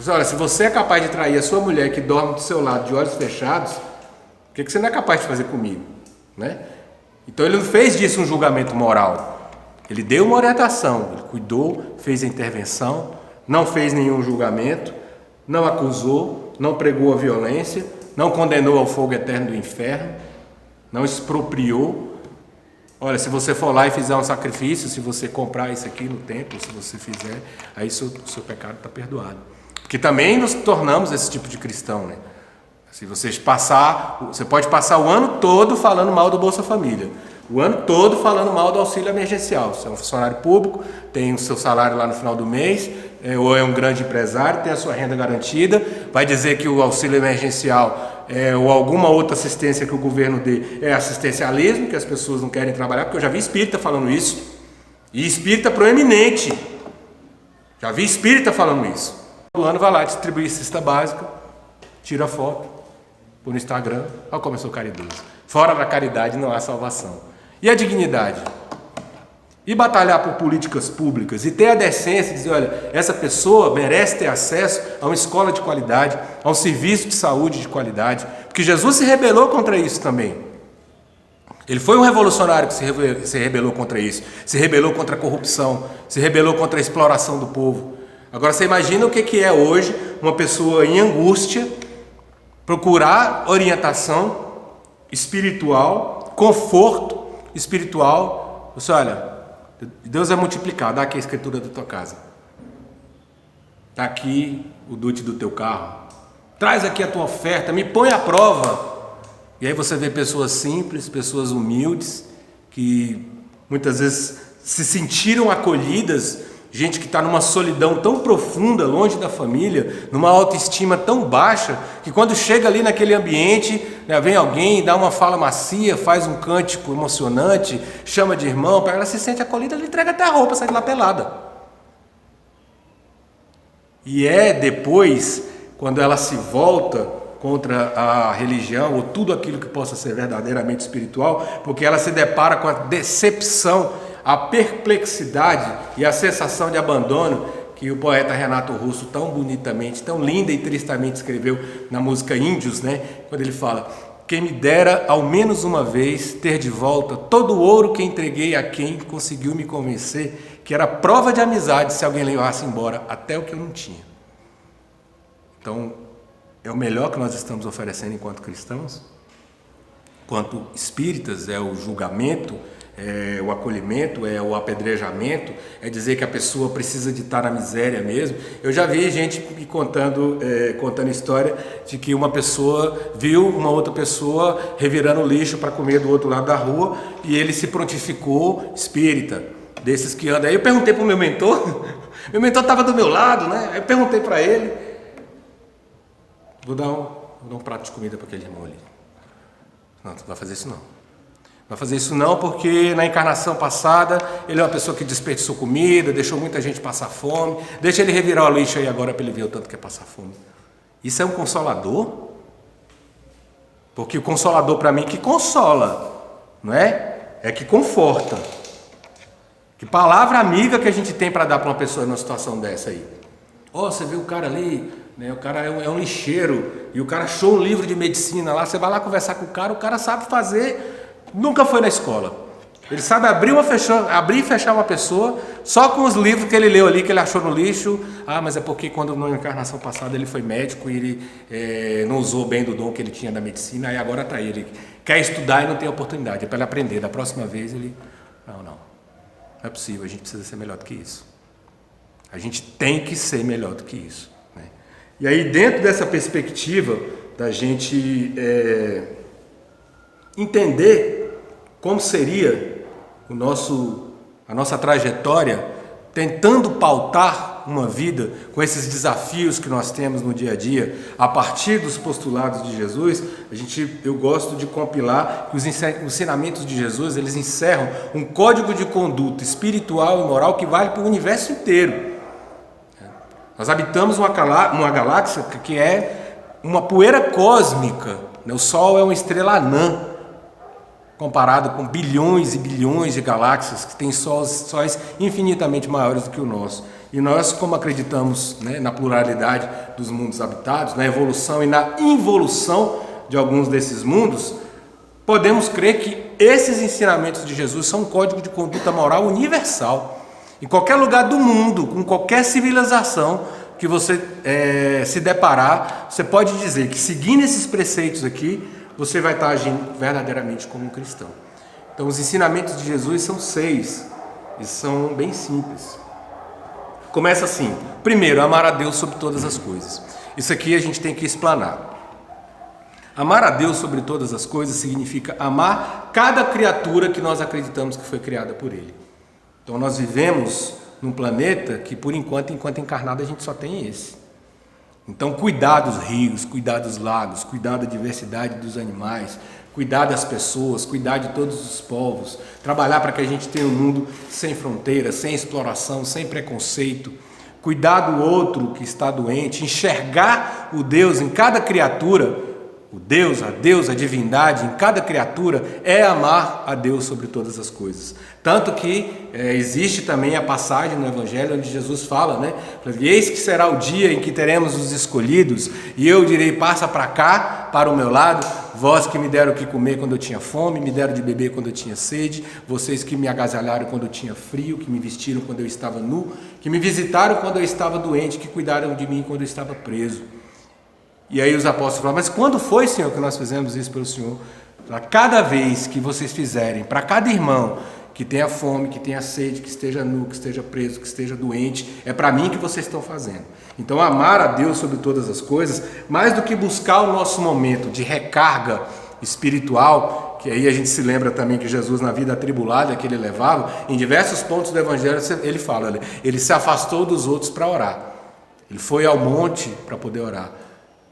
Olha, se você é capaz de trair a sua mulher que dorme do seu lado de olhos fechados, o que você não é capaz de fazer comigo? Né? Então ele não fez disso um julgamento moral. Ele deu uma orientação, ele cuidou, fez a intervenção, não fez nenhum julgamento, não acusou, não pregou a violência, não condenou ao fogo eterno do inferno, não expropriou. Olha, se você for lá e fizer um sacrifício, se você comprar isso aqui no templo, se você fizer, aí o seu pecado está perdoado. Porque também nos tornamos esse tipo de cristão, né? Se você pode passar o ano todo falando mal do Bolsa Família, o ano todo falando mal do auxílio emergencial. Você é um funcionário público, tem o seu salário lá no final do mês, ou é um grande empresário, tem a sua renda garantida, vai dizer que o auxílio emergencial ou alguma outra assistência que o governo dê é assistencialismo, que as pessoas não querem trabalhar, porque eu já vi espírita falando isso, e espírita proeminente, já vi espírita falando isso. O ano vai lá distribuir cesta básica, tira foto, põe no Instagram, olha como eu sou caridoso. Fora da caridade não há salvação. E a dignidade? E batalhar por políticas públicas e ter a decência de dizer: olha, essa pessoa merece ter acesso a uma escola de qualidade, a um serviço de saúde de qualidade, porque Jesus se rebelou contra isso também. Ele foi um revolucionário que se rebelou contra isso, se rebelou contra a corrupção, se rebelou contra a exploração do povo. Agora você imagina o que é hoje uma pessoa em angústia procurar orientação espiritual, conforto espiritual. Você olha, Deus é multiplicado. Dá aqui a escritura da tua casa, está aqui o DUT do teu carro, traz aqui a tua oferta, me põe à prova. E aí você vê pessoas simples, pessoas humildes, que muitas vezes se sentiram acolhidas, gente que está numa solidão tão profunda, longe da família, numa autoestima tão baixa, que quando chega ali naquele ambiente, né, vem alguém, dá uma fala macia, faz um cântico emocionante, chama de irmão, ela se sente acolhida, ela entrega até a roupa, sai de lá pelada. E é depois, quando ela se volta contra a religião, ou tudo aquilo que possa ser verdadeiramente espiritual, porque ela se depara com a decepção, a perplexidade e a sensação de abandono que o poeta Renato Russo tão bonitamente, tão linda e tristemente escreveu na música Índios, né? Quando ele fala: quem me dera ao menos uma vez ter de volta todo o ouro que entreguei a quem conseguiu me convencer que era prova de amizade se alguém levasse embora até o que eu não tinha. Então, é o melhor que nós estamos oferecendo enquanto cristãos? Enquanto espíritas, é o julgamento, é o acolhimento, é o apedrejamento, é dizer que a pessoa precisa de estar na miséria mesmo. Eu já vi gente me contando história de que uma pessoa viu uma outra pessoa revirando lixo para comer do outro lado da rua e ele se prontificou espírita, desses que andam. Aí eu perguntei para o meu mentor, meu mentor estava do meu lado, né? Aí eu perguntei para ele, vou dar um prato de comida para aquele irmão ali. Não, tu não vai fazer isso não. Não vai fazer isso não, porque na encarnação passada ele é uma pessoa que desperdiçou comida, deixou muita gente passar fome. Deixa ele revirar o lixo aí agora para ele ver o tanto que é passar fome. Isso é um consolador? Porque o consolador para mim que consola, não é? É que conforta. Que palavra amiga que a gente tem para dar para uma pessoa numa situação dessa aí? Você vê o cara ali, né? O cara é um lixeiro e o cara achou um livro de medicina lá, você vai lá conversar com o cara sabe fazer. Nunca foi na escola. Ele sabe abrir e fechar uma pessoa só com os livros que ele leu ali, que ele achou no lixo. Mas é porque quando na encarnação passada ele foi médico e ele não usou bem do dom que ele tinha da medicina, aí agora tá aí. Ele quer estudar e não tem oportunidade. É para ele aprender. Da próxima vez ele... Não é possível. A gente precisa ser melhor do que isso. A gente tem que ser melhor do que isso, né? E aí, dentro dessa perspectiva da gente entender como seria a nossa trajetória, tentando pautar uma vida com esses desafios que nós temos no dia a dia, a partir dos postulados de Jesus, eu gosto de compilar que os ensinamentos de Jesus, eles encerram um código de conduta espiritual e moral que vale para o universo inteiro. Nós habitamos uma galáxia que é uma poeira cósmica, né? O Sol é uma estrela anã, comparado com bilhões e bilhões de galáxias que têm sóis infinitamente maiores do que o nosso. E nós, como acreditamos, né, na pluralidade dos mundos habitados, na evolução e na involução de alguns desses mundos, podemos crer que esses ensinamentos de Jesus são um código de conduta moral universal. Em qualquer lugar do mundo, com qualquer civilização que você se deparar, você pode dizer que seguindo esses preceitos aqui, você vai estar agindo verdadeiramente como um cristão. Então, os ensinamentos de Jesus são 6 e são bem simples. Começa assim: primeiro, amar a Deus sobre todas as coisas. Isso aqui a gente tem que explanar. Amar a Deus sobre todas as coisas significa amar cada criatura que nós acreditamos que foi criada por Ele. Então, nós vivemos num planeta que, por enquanto encarnado, a gente só tem esse. Então, cuidar dos rios, cuidar dos lagos, cuidar da diversidade dos animais, cuidar das pessoas, cuidar de todos os povos, trabalhar para que a gente tenha um mundo sem fronteiras, sem exploração, sem preconceito, cuidar do outro que está doente, enxergar o Deus em cada criatura, o Deus, a divindade em cada criatura, é amar a Deus sobre todas as coisas. Tanto que existe também a passagem no Evangelho onde Jesus fala, né? Eis que será o dia em que teremos os escolhidos, e eu direi: passa para cá, para o meu lado, vós que me deram o que comer quando eu tinha fome, me deram de beber quando eu tinha sede, vocês que me agasalharam quando eu tinha frio, que me vestiram quando eu estava nu, que me visitaram quando eu estava doente, que cuidaram de mim quando eu estava preso. E aí os apóstolos falam: mas quando foi, Senhor, que nós fizemos isso pelo Senhor? Para cada vez que vocês fizerem, para cada irmão que tenha fome, que tenha sede, que esteja nu, que esteja preso, que esteja doente, é para mim que vocês estão fazendo. Então, amar a Deus sobre todas as coisas, mais do que buscar o nosso momento de recarga espiritual, que aí a gente se lembra também que Jesus, na vida atribulada que ele levava, em diversos pontos do Evangelho ele fala, ele se afastou dos outros para orar. Ele foi ao monte para poder orar.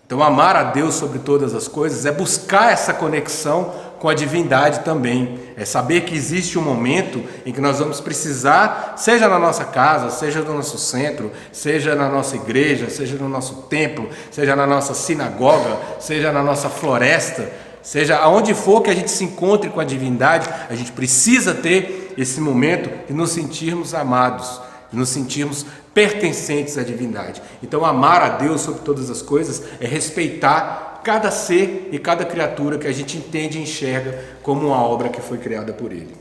Então, amar a Deus sobre todas as coisas é buscar essa conexão com a divindade também. É saber que existe um momento em que nós vamos precisar, seja na nossa casa, seja no nosso centro, seja na nossa igreja, seja no nosso templo, seja na nossa sinagoga, seja na nossa floresta, seja aonde for que a gente se encontre com a divindade, a gente precisa ter esse momento de nos sentirmos amados, de nos sentirmos pertencentes à divindade. Então, amar a Deus sobre todas as coisas é respeitar cada ser e cada criatura que a gente entende e enxerga como uma obra que foi criada por Ele.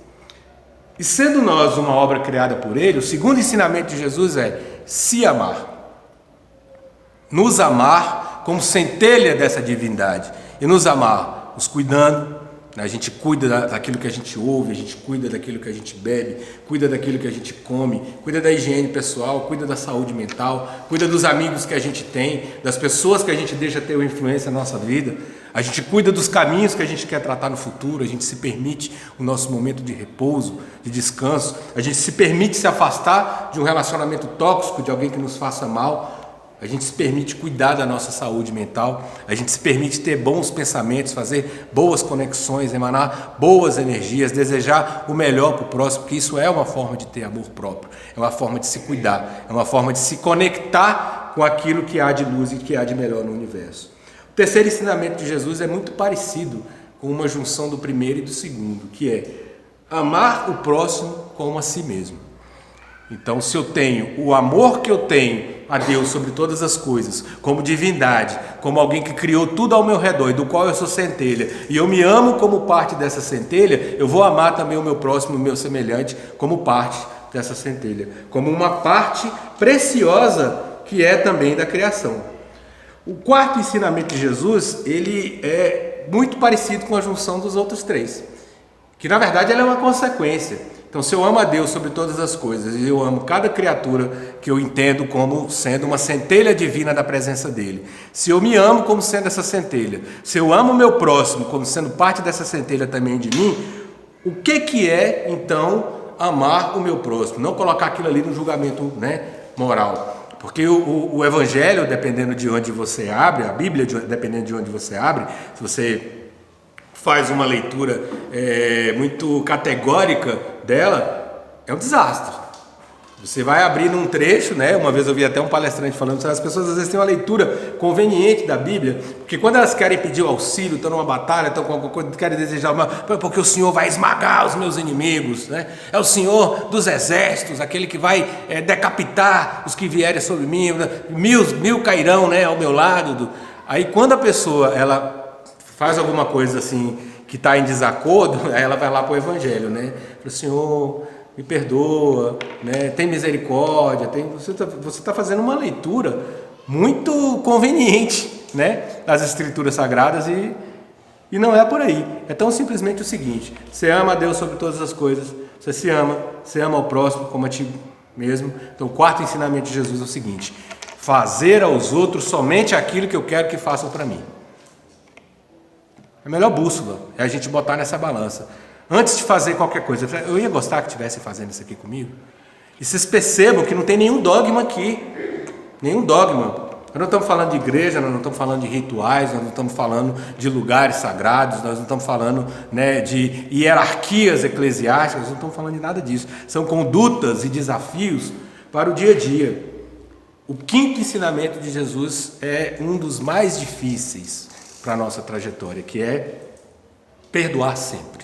E sendo nós uma obra criada por Ele, o segundo ensinamento de Jesus é se amar. Nos amar como centelha dessa divindade. E nos amar nos cuidando, A gente cuida daquilo que a gente ouve, a gente cuida daquilo que a gente bebe, cuida daquilo que a gente come, cuida da higiene pessoal, cuida da saúde mental, cuida dos amigos que a gente tem, das pessoas que a gente deixa ter uma influência na nossa vida. A gente cuida dos caminhos que a gente quer tratar no futuro, a gente se permite o nosso momento de repouso, de descanso, a gente se permite se afastar de um relacionamento tóxico, de alguém que nos faça mal. A gente se permite cuidar da nossa saúde mental, a gente se permite ter bons pensamentos, fazer boas conexões, emanar boas energias, desejar o melhor para o próximo, porque isso é uma forma de ter amor próprio, é uma forma de se cuidar, é uma forma de se conectar com aquilo que há de luz e que há de melhor no universo. O terceiro ensinamento de Jesus é muito parecido com uma junção do primeiro e do segundo, que é amar o próximo como a si mesmo. Então, se eu tenho o amor que eu tenho a Deus sobre todas as coisas, como divindade, como alguém que criou tudo ao meu redor e do qual eu sou centelha, e eu me amo como parte dessa centelha, eu vou amar também o meu próximo, o meu semelhante, como parte dessa centelha, como uma parte preciosa que é também da criação. O quarto ensinamento de Jesus, ele é muito parecido com a junção dos outros três, que na verdade ela é uma consequência. Então, se eu amo a Deus sobre todas as coisas e eu amo cada criatura que eu entendo como sendo uma centelha divina da presença dele, se eu me amo como sendo essa centelha, se eu amo o meu próximo como sendo parte dessa centelha também de mim, o que é então amar o meu próximo? Não colocar aquilo ali no julgamento, moral. Porque o Evangelho, dependendo de onde você abre, a Bíblia, dependendo de onde você abre, se você faz uma leitura muito categórica dela, é um desastre. Você vai abrir num trecho, uma vez eu vi até um palestrante falando que as pessoas às vezes têm uma leitura conveniente da Bíblia, porque quando elas querem pedir o auxílio, estão numa batalha, estão com alguma coisa, querem desejar porque o Senhor vai esmagar os meus inimigos, é o Senhor dos exércitos, aquele que vai decapitar os que vierem sobre mim, mil cairão ao meu lado. Aí quando a pessoa ela faz alguma coisa assim que está em desacordo, aí ela vai lá para o Evangelho, Fala, Senhor, me perdoa, tem misericórdia, você tá fazendo uma leitura muito conveniente, das Escrituras Sagradas e não é por aí. É tão simplesmente o seguinte: você ama a Deus sobre todas as coisas, você ama o próximo como a ti mesmo. Então o quarto ensinamento de Jesus é o seguinte: fazer aos outros somente aquilo que eu quero que façam para mim. A melhor bússola é a gente botar nessa balança. Antes de fazer qualquer coisa, eu ia gostar que estivesse fazendo isso aqui comigo. E vocês percebam que não tem nenhum dogma aqui. Nenhum dogma. Nós não estamos falando de igreja, nós não estamos falando de rituais, nós não estamos falando de lugares sagrados, nós não estamos falando de hierarquias eclesiásticas, nós não estamos falando de nada disso. São condutas e desafios para o dia a dia. O quinto ensinamento de Jesus é um dos mais difíceis para a nossa trajetória, que é perdoar sempre.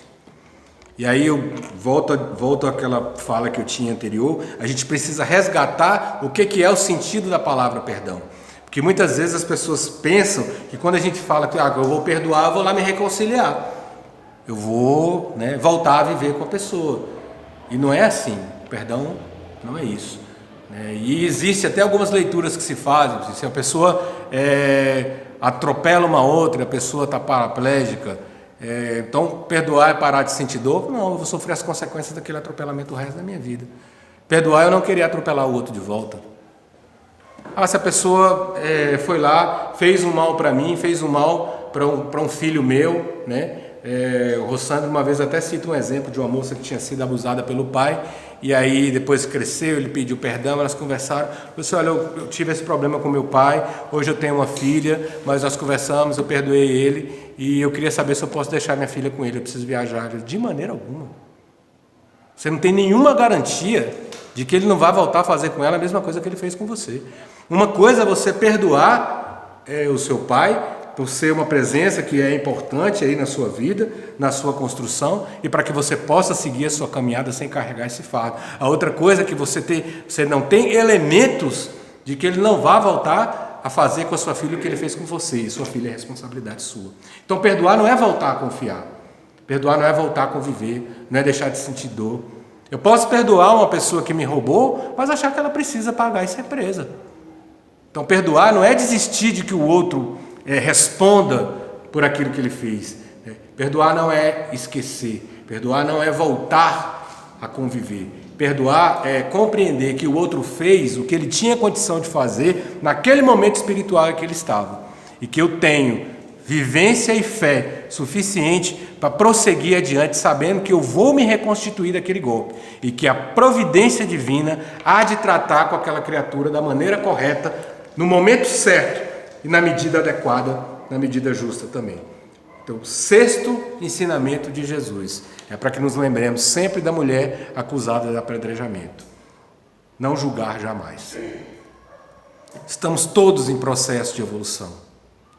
E aí eu volto àquela fala que eu tinha anterior, a gente precisa resgatar o que é o sentido da palavra perdão. Porque muitas vezes as pessoas pensam que quando a gente fala que eu vou perdoar, eu vou lá me reconciliar. Eu vou voltar a viver com a pessoa. E não é assim. Perdão não é isso. E existe até algumas leituras que se fazem. Se a pessoa atropela uma outra, a pessoa está paraplégica, então perdoar é parar de sentir dor? Não, eu vou sofrer as consequências daquele atropelamento o resto da minha vida. Perdoar eu não queria atropelar o outro de volta. Se a pessoa foi lá, fez um mal para mim, fez um mal para um filho meu, o Rossandro uma vez até cita um exemplo de uma moça que tinha sido abusada pelo pai, e aí depois cresceu, ele pediu perdão, elas conversaram, disse, olha, eu tive esse problema com meu pai, hoje eu tenho uma filha, mas nós conversamos, eu perdoei ele, e eu queria saber se eu posso deixar minha filha com ele, eu preciso viajar. Ele, de maneira alguma. Você não tem nenhuma garantia de que ele não vai voltar a fazer com ela a mesma coisa que ele fez com você. Uma coisa é você perdoar o seu pai, por ser uma presença que é importante aí na sua vida, na sua construção, e para que você possa seguir a sua caminhada sem carregar esse fardo. A outra coisa é que você não tem elementos de que ele não vá voltar a fazer com a sua filha o que ele fez com você, e sua filha é responsabilidade sua. Então perdoar não é voltar a confiar, perdoar não é voltar a conviver, não é deixar de sentir dor. Eu posso perdoar uma pessoa que me roubou, mas achar que ela precisa pagar e ser presa. Então perdoar não é desistir de que o outro responda por aquilo que ele fez. Perdoar não é esquecer. Perdoar não é voltar a conviver. Perdoar é compreender que o outro fez o que ele tinha condição de fazer naquele momento espiritual em que ele estava. E que eu tenho vivência e fé suficiente para prosseguir adiante, sabendo que eu vou me reconstituir daquele golpe. E que a providência divina há de tratar com aquela criatura da maneira correta, no momento certo e na medida adequada, na medida justa também. Então, o sexto ensinamento de Jesus é para que nos lembremos sempre da mulher acusada de apedrejamento. Não julgar jamais. Estamos todos em processo de evolução.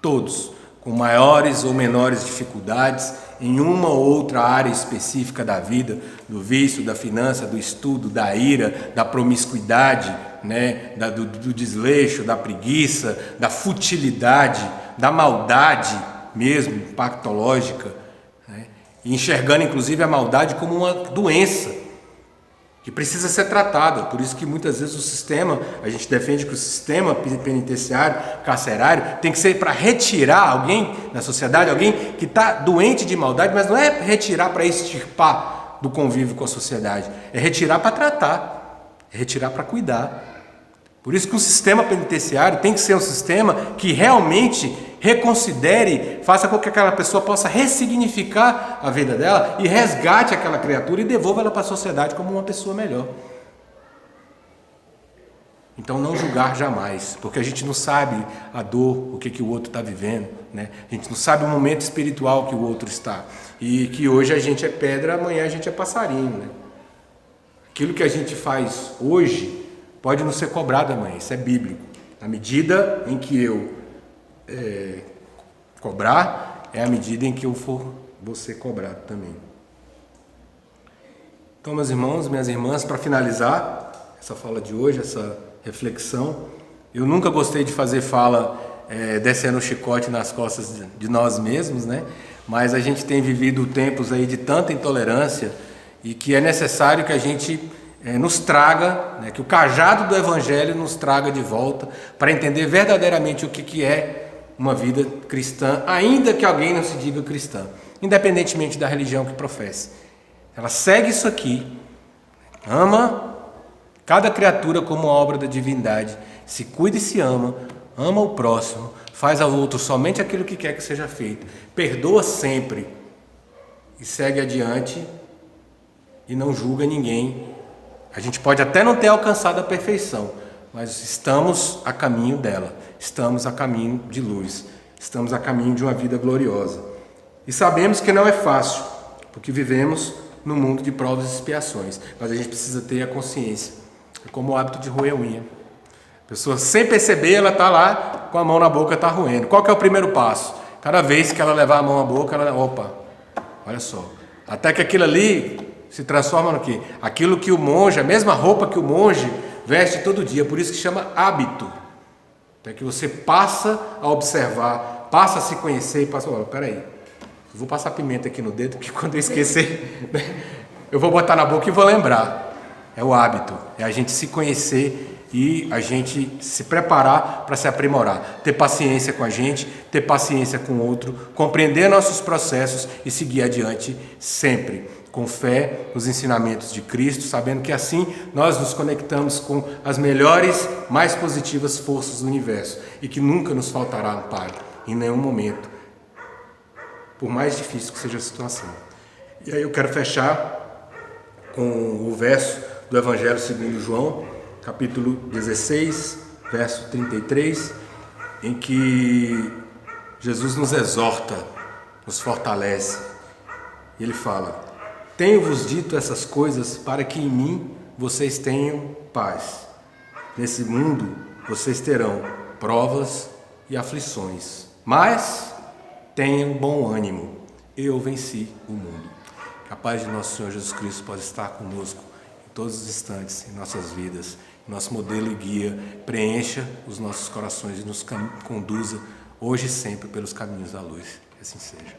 Todos, com maiores ou menores dificuldades em uma ou outra área específica da vida, do vício, da finança, do estudo, da ira, da promiscuidade, né? do desleixo, da preguiça, da futilidade, da maldade mesmo, pactológica, né? E enxergando inclusive a maldade como uma doença que precisa ser tratada. Por isso que muitas vezes o sistema, a gente defende que o sistema penitenciário, carcerário, tem que ser para retirar alguém da sociedade, alguém que está doente de maldade, mas não é retirar para extirpar do convívio com a sociedade, é retirar para tratar, é retirar para cuidar. Por isso que o sistema penitenciário tem que ser um sistema que realmente reconsidere, faça com que aquela pessoa possa ressignificar a vida dela e resgate aquela criatura e devolva ela para a sociedade como uma pessoa melhor. Então não julgar jamais, porque a gente não sabe a dor, o que o outro está vivendo, né? A gente não sabe o momento espiritual que o outro está. E que hoje a gente é pedra, amanhã a gente é passarinho, né? Aquilo que a gente faz hoje pode não ser cobrado amanhã, isso é bíblico. Na medida em que eu cobrar, é a medida em que eu vou ser cobrado também. Então, meus irmãos, minhas irmãs, para finalizar essa fala de hoje, essa reflexão, eu nunca gostei de fazer fala descendo o chicote nas costas de nós mesmos, né? Mas a gente tem vivido tempos aí de tanta intolerância e que é necessário que a gente nos traga, né, que o cajado do Evangelho nos traga de volta para entender verdadeiramente o que é uma vida cristã, ainda que alguém não se diga cristã, independentemente da religião que professe. Ela segue isso aqui, ama cada criatura como uma obra da divindade, se cuida e se ama, ama o próximo, faz ao outro somente aquilo que quer que seja feito, perdoa sempre e segue adiante e não julga ninguém. A gente pode até não ter alcançado a perfeição, mas estamos a caminho dela, estamos a caminho de luz, estamos a caminho de uma vida gloriosa. E sabemos que não é fácil, porque vivemos num mundo de provas e expiações, mas a gente precisa ter a consciência. É como o hábito de roer a unha. A pessoa, sem perceber, ela está lá com a mão na boca, está roendo. Qual que é o primeiro passo? Cada vez que ela levar a mão à boca, ela, opa, olha só. Até que aquilo ali se transforma no quê? Aquilo que o monge, a mesma roupa que o monge veste todo dia, por isso que chama hábito. Até que você passa a observar, passa a se conhecer e passa, olha, peraí, eu vou passar pimenta aqui no dedo, que quando eu esquecer, eu vou botar na boca e vou lembrar. É o hábito, é a gente se conhecer e a gente se preparar para se aprimorar, ter paciência com a gente, ter paciência com o outro, compreender nossos processos e seguir adiante sempre, com fé nos ensinamentos de Cristo, sabendo que assim nós nos conectamos com as melhores, mais positivas forças do universo e que nunca nos faltará amparo, em nenhum momento, por mais difícil que seja a situação. E aí eu quero fechar com o verso do Evangelho segundo João, capítulo 16, verso 33, em que Jesus nos exorta, nos fortalece. Ele fala: tenho-vos dito essas coisas para que em mim vocês tenham paz. Nesse mundo vocês terão provas e aflições, mas tenham bom ânimo, eu venci o mundo. Que a paz de nosso Senhor Jesus Cristo possa estar conosco em todos os instantes, em nossas vidas, nosso modelo e guia, preencha os nossos corações e nos conduza hoje e sempre pelos caminhos da luz. Que assim seja.